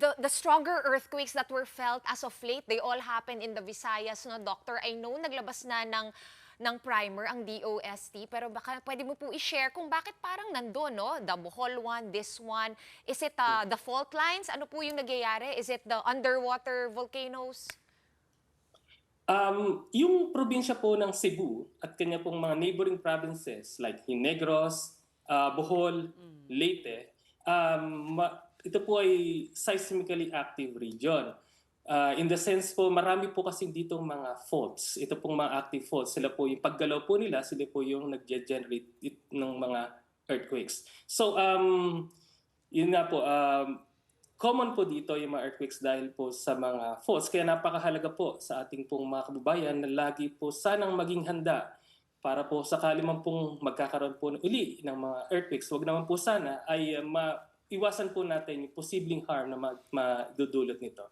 the stronger earthquakes that were felt as of late, they all happen in the Visayas, no, Doctor? I know naglabas na ng primer ang DOST, pero baka pwede mo po i-share kung bakit parang nandun, no? The Bohol one, this one. Is it the fault lines? Ano po yung nagyayari? Is it the underwater volcanoes? Yung probinsya po ng Cebu at kanya pong mga neighboring provinces like Negros, Bohol, Leyte, ito po ay seismically active region. In the sense po, marami po kasi ditong mga faults. Ito pong mga active faults. Sila po yung paggalaw po nila, sila po yung nag-generate ng mga earthquakes. So, yun nga po, common po dito yung mga earthquakes dahil po sa mga faults. Kaya napakahalaga po sa ating pong mga kababayan na lagi po sanang maging handa para po sakali man pong magkakaroon po uli ng mga earthquakes. Huwag naman po sana ay iwasan po natin yung posibleng harm na madudulot nito.